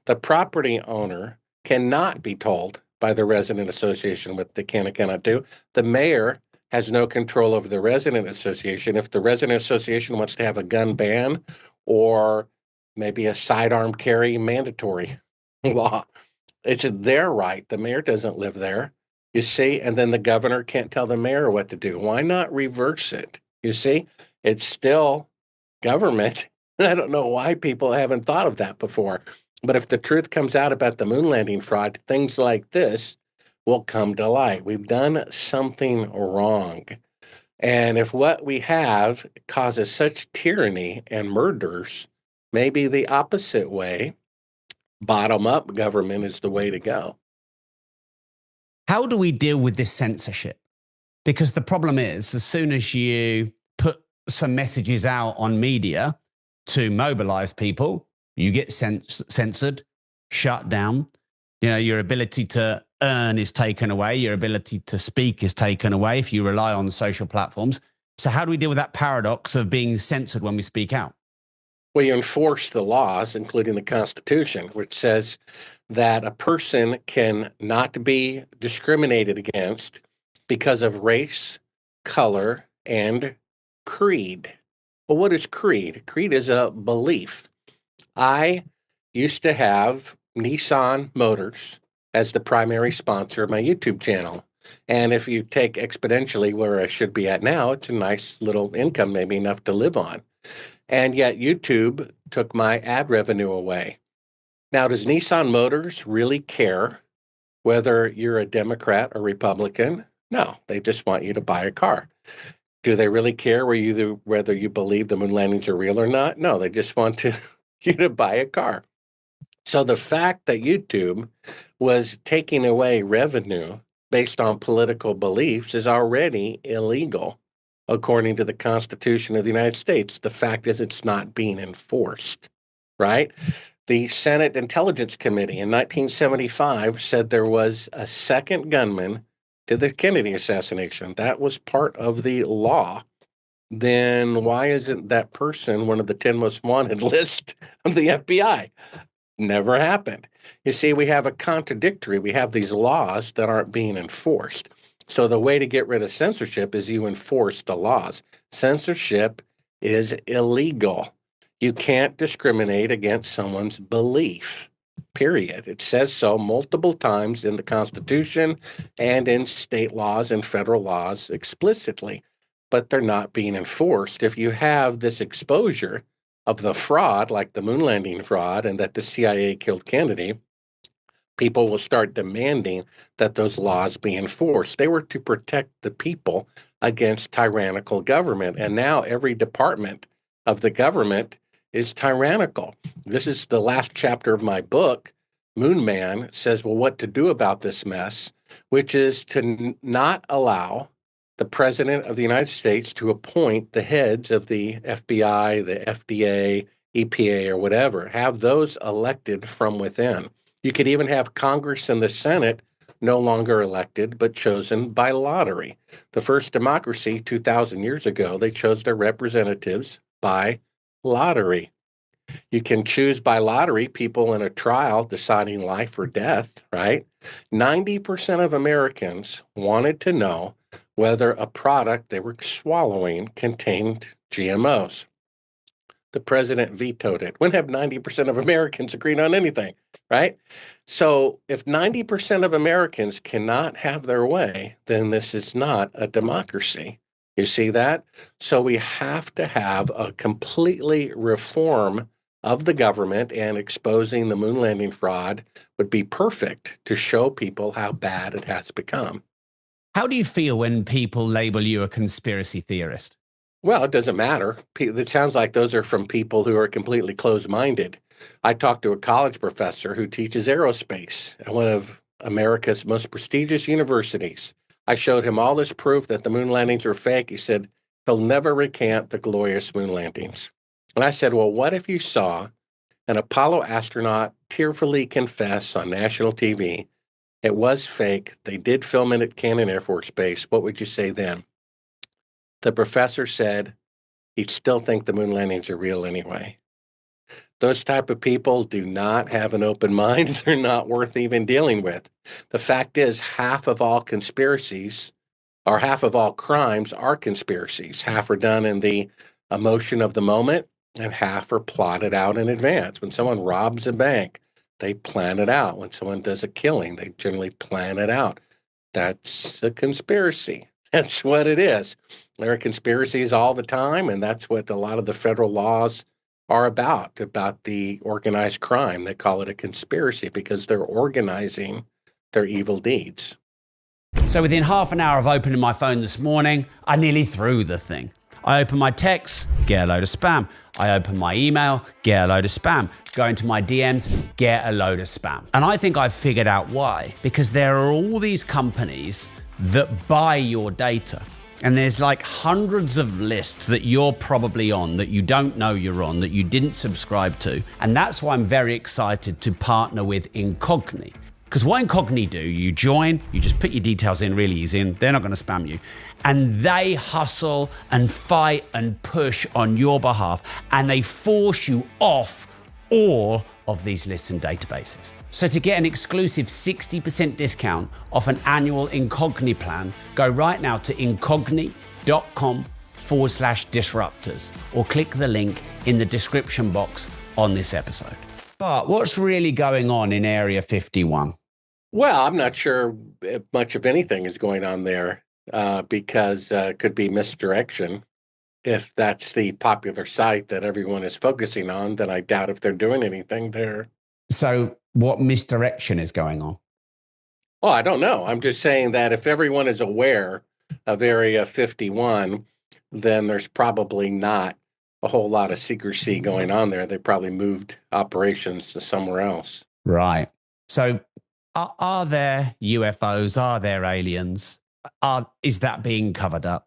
The property owner cannot be told by the resident association what they can and cannot do. The mayor has no control over the resident association. If the resident association wants to have a gun ban or maybe a sidearm carry mandatory law, it's their right. The mayor doesn't live there, you see, and then the governor can't tell the mayor what to do. Why not reverse it? You see, it's still government. I don't know why people haven't thought of that before. But if the truth comes out about the moon landing fraud, things like this will come to light. We've done something wrong. And if what we have causes such tyranny and murders, maybe the opposite way, bottom-up government is the way to go. How do we deal with this censorship? Because the problem is, as soon as you put some messages out on media to mobilize people, you get censored, shut down. Your ability to earn is taken away. Your ability to speak is taken away if you rely on social platforms. So how do we deal with that paradox of being censored when we speak out? Well, you enforce the laws, including the Constitution, which says that a person can not be discriminated against because of race, color, and creed. Well, what is creed? Creed is a belief. I used to have Nissan Motors as the primary sponsor of my YouTube channel. And if you take exponentially where I should be at now, it's a nice little income, maybe enough to live on. And yet YouTube took my ad revenue away. Now, does Nissan Motors really care whether you're a Democrat or Republican? No, they just want you to buy a car. Do they really care whether you believe the moon landings are real or not? No, they just want you to buy a car. So the fact that YouTube was taking away revenue based on political beliefs is already illegal, according to the Constitution of the United States. The fact is it's not being enforced, right? The Senate Intelligence Committee in 1975 said there was a second gunman to the Kennedy assassination. That was part of the law. Then why isn't that person one of the 10 most wanted list of the FBI? Never happened. You see, we have we have these laws that aren't being enforced. So the way to get rid of censorship is you enforce the laws. Censorship is illegal. You can't discriminate against someone's belief, period. It says so multiple times in the Constitution and in state laws and federal laws explicitly, but they're not being enforced. If you have this exposure of the fraud, like the moon landing fraud and that the CIA killed Kennedy, people will start demanding that those laws be enforced. They were to protect the people against tyrannical government. And now every department of the government is tyrannical. This is the last chapter of my book. Moon Man says, well, what to do about this mess, which is to not allow the President of the United States to appoint the heads of the FBI, the FDA, EPA, or whatever, have those elected from within. You could even have Congress and the Senate no longer elected, but chosen by lottery. The first democracy 2,000 years ago, they chose their representatives by lottery. You can choose by lottery people in a trial deciding life or death, right? 90% of Americans wanted to know whether a product they were swallowing contained GMOs. The president vetoed it. Wouldn't have 90% of Americans agreeing on anything, right? So if 90% of Americans cannot have their way, then this is not a democracy. You see that? So we have to have a completely reform of the government, and exposing the moon landing fraud would be perfect to show people how bad it has become. How do you feel when people label you a conspiracy theorist? Well, it doesn't matter. It sounds like those are from people who are completely closed-minded. I talked to a college professor who teaches aerospace at one of America's most prestigious universities. I showed him all this proof that the moon landings were fake. He said he'll never recant the glorious moon landings. And I said, well, what if you saw an Apollo astronaut tearfully confess on national TV it was fake, they did film it at Cannon Air Force Base? What would you say then? The professor said he'd still think the moon landings are real anyway. Those type of people do not have an open mind. They're not worth even dealing with. The fact is, half of all conspiracies, or half of all crimes, are conspiracies. Half are done in the emotion of the moment, and half are plotted out in advance. When someone robs a bank, they plan it out. When someone does a killing, they generally plan it out. That's a conspiracy. That's what it is. There are conspiracies all the time, and that's what a lot of the federal laws are about the organized crime. They call it a conspiracy because they're organizing their evil deeds. So within half an hour of opening my phone this morning, I nearly threw the thing. I open my texts, get a load of spam. I open my email, get a load of spam. Go into my DMs, get a load of spam. And I think I've figured out why. Because there are all these companies that buy your data. And there's like hundreds of lists that you're probably on, that you don't know you're on, that you didn't subscribe to. And that's why I'm very excited to partner with Incogni. Because what Incogni do, you join, you just put your details in really easy, and they're not going to spam you. And they hustle and fight and push on your behalf, and they force you off all of these lists and databases. So to get an exclusive 60% discount off an annual Incogni plan, go right now to incogni.com/disruptors or click the link in the description box on this episode. But what's really going on in Area 51? Well, I'm not sure if much of anything is going on there because it could be misdirection. If that's the popular site that everyone is focusing on, then I doubt if they're doing anything there. So what misdirection is going on? Well, I don't know. I'm just saying that if everyone is aware of Area 51, then there's probably not a whole lot of secrecy going on there. They probably moved operations to somewhere else. Right. So are there UFOs? Are there aliens? Is that being covered up?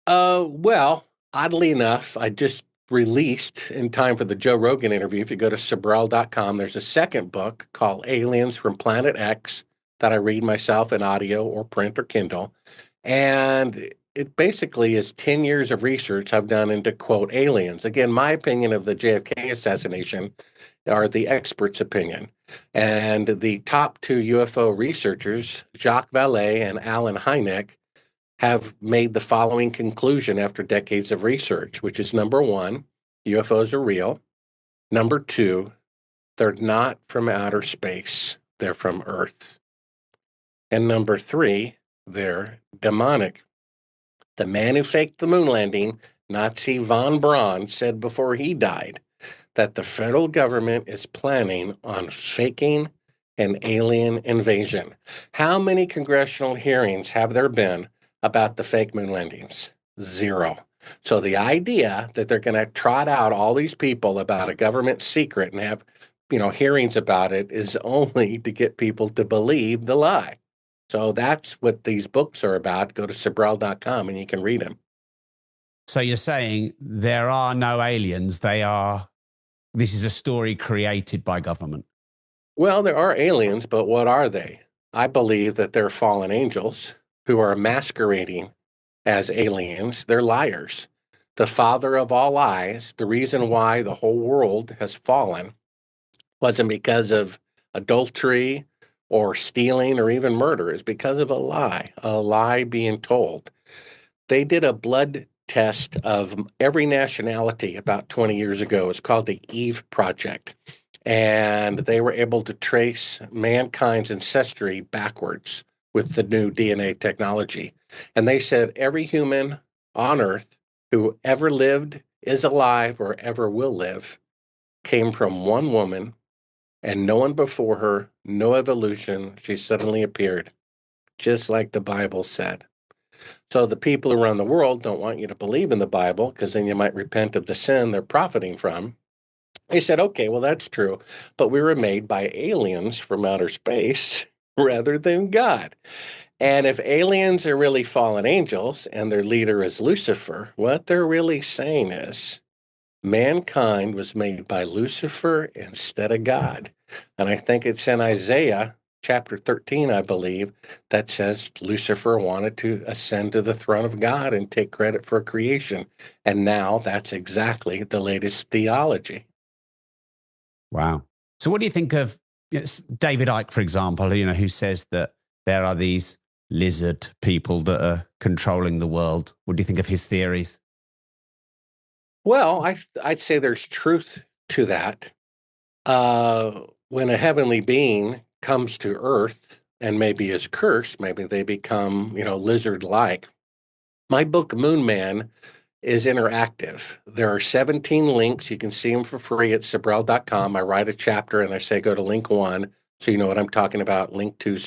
Well, oddly enough, I just released in time for the Joe Rogan interview. If you go to Sibrel.com, there's a second book called Aliens from Planet X that I read myself in audio or print or Kindle. And it basically is 10 years of research I've done into, quote, aliens. Again, my opinion of the JFK assassination are the experts' opinion. And the top two UFO researchers, Jacques Vallée and Alan Hynek, have made the following conclusion after decades of research, which is number one, UFOs are real. Number two, they're not from outer space. They're from Earth. And number three, they're demonic. The man who faked the moon landing, Nazi von Braun, said before he died that the federal government is planning on faking an alien invasion. How many congressional hearings have there been about the fake moon landings? Zero. So the idea that they're going to trot out all these people about a government secret and have, hearings about it is only to get people to believe the lie. So that's what these books are about. Go to Sibrel.com and you can read them. So you're saying there are no aliens. This is a story created by government. Well, there are aliens, but what are they? I believe that they're fallen angels who are masquerading as aliens. They're liars. The father of all lies, the reason why the whole world has fallen wasn't because of adultery or stealing or even murder. It's because of a lie being told. They did a blood test of every nationality about 20 years ago. It's called the Eve Project. And they were able to trace mankind's ancestry backwards with the new DNA technology. And they said every human on Earth who ever lived, is alive, or ever will live came from one woman and no one before her, no evolution. She suddenly appeared, just like the Bible said. So the people around the world don't want you to believe in the Bible because then you might repent of the sin they're profiting from. They said, okay, well, that's true, but we were made by aliens from outer space rather than God. And if aliens are really fallen angels and their leader is Lucifer, what they're really saying is mankind was made by Lucifer instead of God. And I think it's in Isaiah chapter 13, I believe, that says Lucifer wanted to ascend to the throne of God and take credit for creation. And now that's exactly the latest theology. Wow. So what do you think of David Icke, for example, who says that there are these lizard people that are controlling the world? What do you think of his theories? Well, I'd say there's truth to that. When a heavenly being comes to earth and maybe is cursed, maybe they become, lizard-like. My book, Moon Man, is interactive. There are 17 links. You can see them for free at Sibrel.com. I write a chapter and I say go to link 1, so you know what I'm talking about, link 2,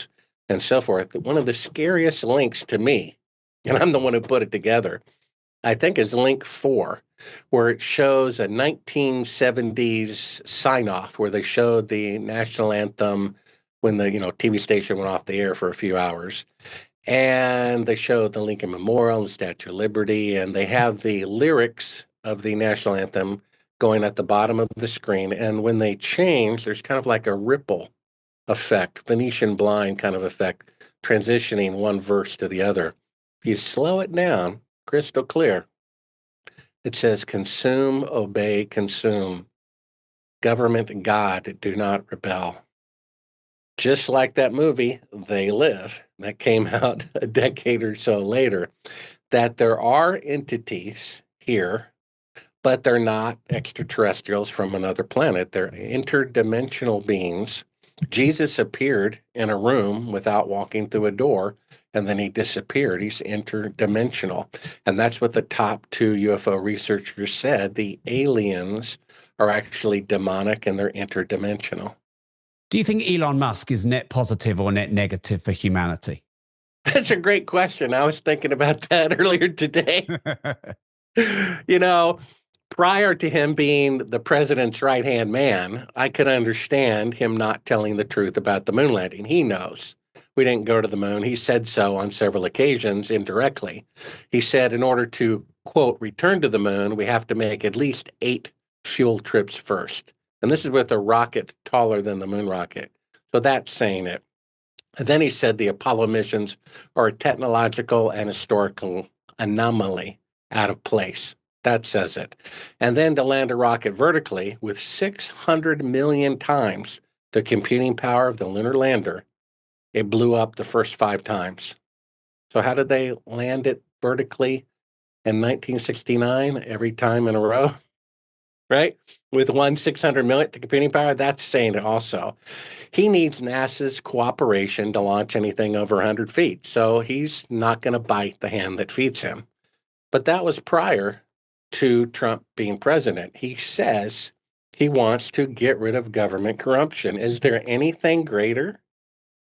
and so forth. One of the scariest links to me, and I'm the one who put it together, I think is link 4, where it shows a 1970s sign-off where they showed the national anthem when the TV station went off the air for a few hours. And they showed the Lincoln Memorial and the Statue of Liberty, and they have the lyrics of the national anthem going at the bottom of the screen. And when they change, there's kind of like a ripple effect, Venetian blind kind of effect, transitioning one verse to the other. If you slow it down, crystal clear, it says, consume, obey, consume. Government and God do not rebel. Just like that movie, They Live, that came out a decade or so later, that there are entities here, but they're not extraterrestrials from another planet. They're interdimensional beings. Jesus appeared in a room without walking through a door, and then he disappeared. He's interdimensional. And that's what the top 2 UFO researchers said. The aliens are actually demonic and they're interdimensional. Do you think Elon Musk is net positive or net negative for humanity? That's a great question. I was thinking about that earlier today. Prior to him being the president's right-hand man, I could understand him not telling the truth about the moon landing. He knows we didn't go to the moon. He said so on several occasions indirectly. He said in order to, quote, return to the moon, we have to make at least 8 fuel trips first. And this is with a rocket taller than the moon rocket. So that's saying it. And then he said the Apollo missions are a technological and historical anomaly out of place. That says it. And then to land a rocket vertically with 600 million times the computing power of the lunar lander, it blew up the first 5 times. So how did they land it vertically in 1969 every time in a row? Right? With 600 million the computing power, that's saying it also. He needs NASA's cooperation to launch anything over 100 feet. So he's not going to bite the hand that feeds him. But that was prior to Trump being president. He says he wants to get rid of government corruption. Is there anything greater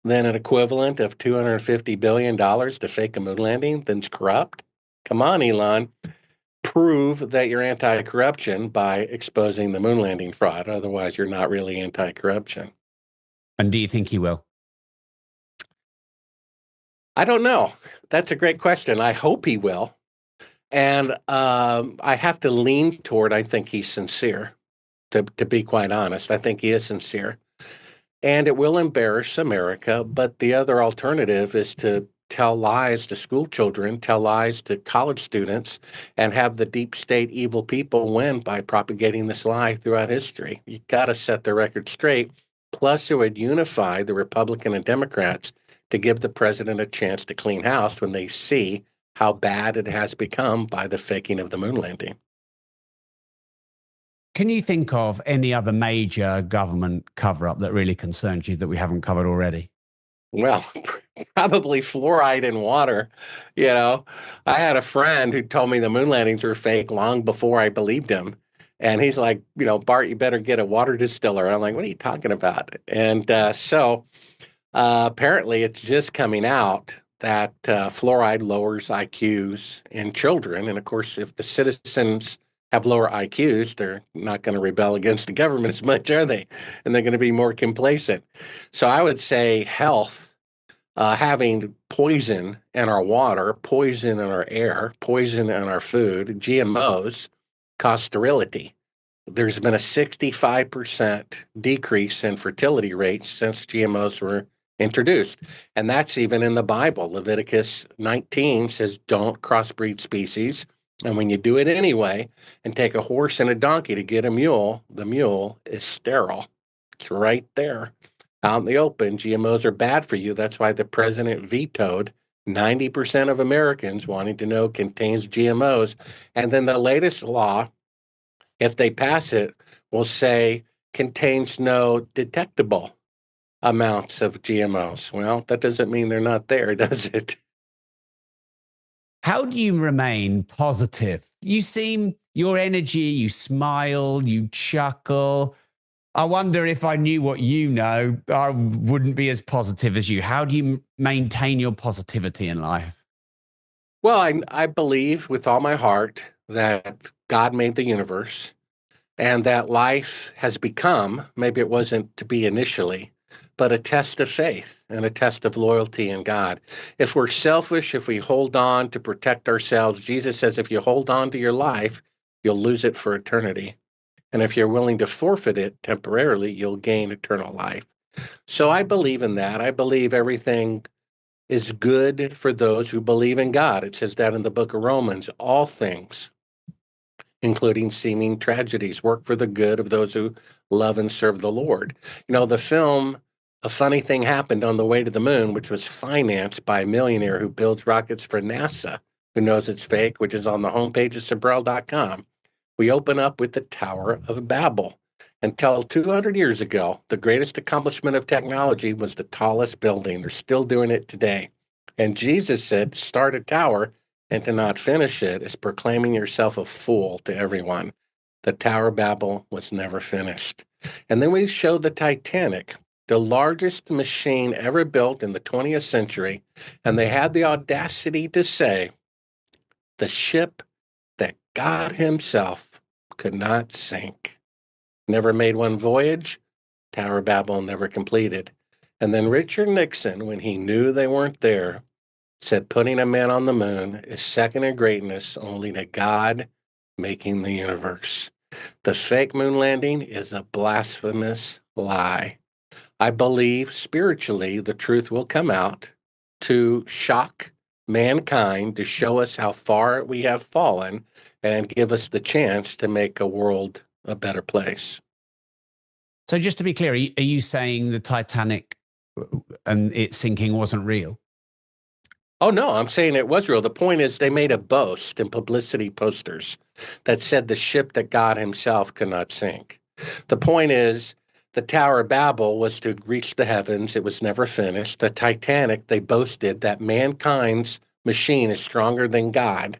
than an equivalent of $250 billion to fake a moon landing than's corrupt? Come on, Elon. Prove that you're anti-corruption by exposing the moon landing fraud. Otherwise, you're not really anti-corruption. And do you think he will? I don't know. That's a great question. I hope he will. And I have to lean toward, I think he's sincere, to be quite honest. I think he is sincere. And it will embarrass America. But the other alternative is to tell lies to school children, tell lies to college students, and have the deep state evil people win by propagating this lie throughout history. You got to set the record straight. Plus, it would unify the Republican and Democrats to give the president a chance to clean house when they see how bad it has become by the faking of the moon landing. Can you think of any other major government cover-up that really concerns you that we haven't covered already? Well, probably fluoride in water. You know, I had a friend who told me the moon landings were fake long before I believed him. And he's like, Bart, you better get a water distiller. And I'm like, what are you talking about? And apparently it's just coming out that fluoride lowers IQs in children. And of course, if the citizens have lower IQs, they're not going to rebel against the government as much, are they? And they're going to be more complacent. So I would say health, having poison in our water, poison in our air, poison in our food, GMOs cause sterility. There's been a 65% decrease in fertility rates since GMOs were introduced. And that's even in the Bible. Leviticus 19 says, don't crossbreed species. And when you do it anyway, and take a horse and a donkey to get a mule, the mule is sterile. It's right there out in the open. GMOs are bad for you. That's why the president vetoed 90% of Americans wanting to know contains GMOs. And then the latest law, if they pass it, will say contains no detectable amounts of GMOs. Well, that doesn't mean they're not there, does it? How do you remain positive? You seem, your energy, you smile, you chuckle. I wonder if I knew what you know, I wouldn't be as positive as you. How do you maintain your positivity in life? Well, I believe with all my heart that God made the universe and that life has become, maybe it wasn't to be initially, but a test of faith and a test of loyalty in God. If we're selfish, if we hold on to protect ourselves, Jesus says if you hold on to your life, you'll lose it for eternity. And if you're willing to forfeit it temporarily, you'll gain eternal life. So I believe in that. I believe everything is good for those who believe in God. It says that in the book of Romans, all things, including seeming tragedies, work for the good of those who love and serve the Lord. The film A Funny Thing Happened on the Way to the Moon, which was financed by a millionaire who builds rockets for NASA, who knows it's fake, which is on the homepage of Sibrel.com. We open up with the Tower of Babel. Until 200 years ago, the greatest accomplishment of technology was the tallest building. They're still doing it today. And Jesus said, start a tower and to not finish it is proclaiming yourself a fool to everyone. The Tower of Babel was never finished. And then we showed the Titanic, the largest machine ever built in the 20th century. And they had the audacity to say, the ship that God himself could not sink. Never made one voyage, Tower of Babel never completed. And then Richard Nixon, when he knew they weren't there, said putting a man on the moon is second in greatness only to God making the universe. The fake moon landing is a blasphemous lie. I believe spiritually the truth will come out to shock mankind, to show us how far we have fallen and give us the chance to make a world a better place. So just to be clear, are you saying the Titanic and its sinking wasn't real? Oh, no, I'm saying it was real. The point is they made a boast in publicity posters that said the ship that God himself could not sink. The point is the Tower of Babel was to reach the heavens. It was never finished. The Titanic, they boasted that mankind's machine is stronger than God,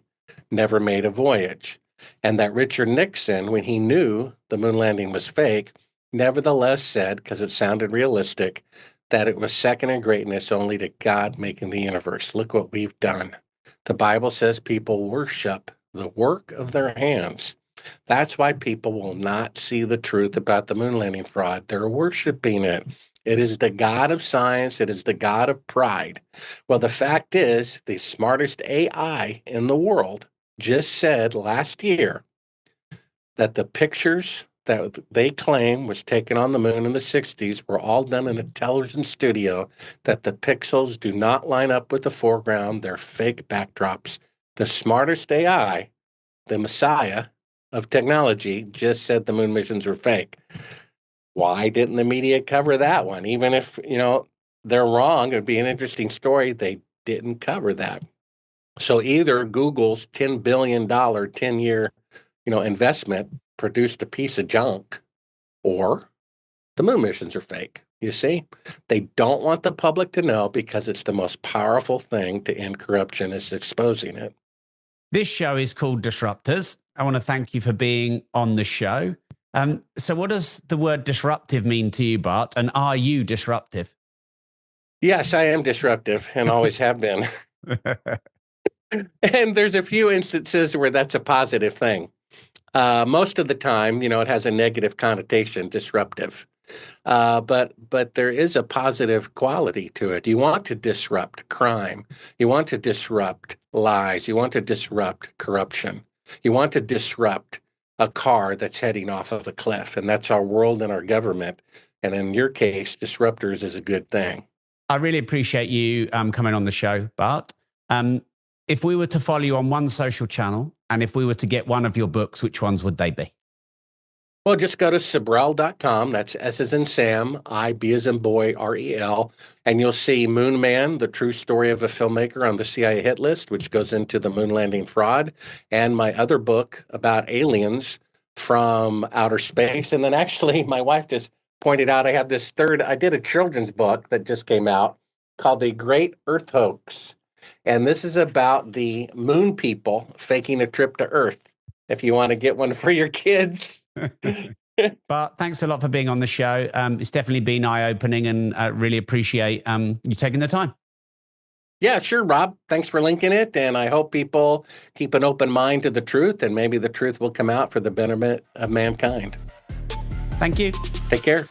never made a voyage. And that Richard Nixon, when he knew the moon landing was fake, nevertheless said, because it sounded realistic, that it was second in greatness only to God making the universe. Look what we've done. The Bible says people worship the work of their hands. That's why people will not see the truth about the moon landing fraud. They're worshiping it. It is the god of science. It is the god of pride. Well, the fact is, the smartest AI in the world just said last year that the pictures that they claim was taken on the moon in the 60s were all done in a television studio, that the pixels do not line up with the foreground. They're fake backdrops. The smartest AI, the messiah of technology, just said the moon missions were fake. Why didn't the media cover that one? Even if, they're wrong, it would be an interesting story. They didn't cover that. So either Google's $10 billion 10-year, investment produced a piece of junk, or the moon missions are fake. You see, they don't want the public to know because it's the most powerful thing to end corruption is exposing it. This show is called Disruptors. I want to thank you for being on the show. So what does the word disruptive mean to you, Bart? And are you disruptive? Yes, I am disruptive and always have been. And there's a few instances where that's a positive thing. Most of the time, it has a negative connotation, disruptive. But there is a positive quality to it. You want to disrupt crime. You want to disrupt lies. You want to disrupt corruption. You want to disrupt a car that's heading off of a cliff. And that's our world and our government. And in your case, disruptors is a good thing. I really appreciate you coming on the show, Bart. If we were to follow you on one social channel, and if we were to get one of your books, which ones would they be? Well, just go to Sibrel.com. That's S as in Sam, I, B as in boy, R-E-L. And you'll see Moon Man, the true story of a filmmaker on the CIA hit list, which goes into the moon landing fraud, and my other book about aliens from outer space. And then actually, my wife just pointed out I have this I did a children's book that just came out called The Great Earth Hoax. And this is about the moon people faking a trip to Earth. If you want to get one for your kids. But thanks a lot for being on the show. It's definitely been eye-opening, and I really appreciate you taking the time. Yeah, sure, Rob. Thanks for linking it. And I hope people keep an open mind to the truth, and maybe the truth will come out for the betterment of mankind. Thank you. Take care.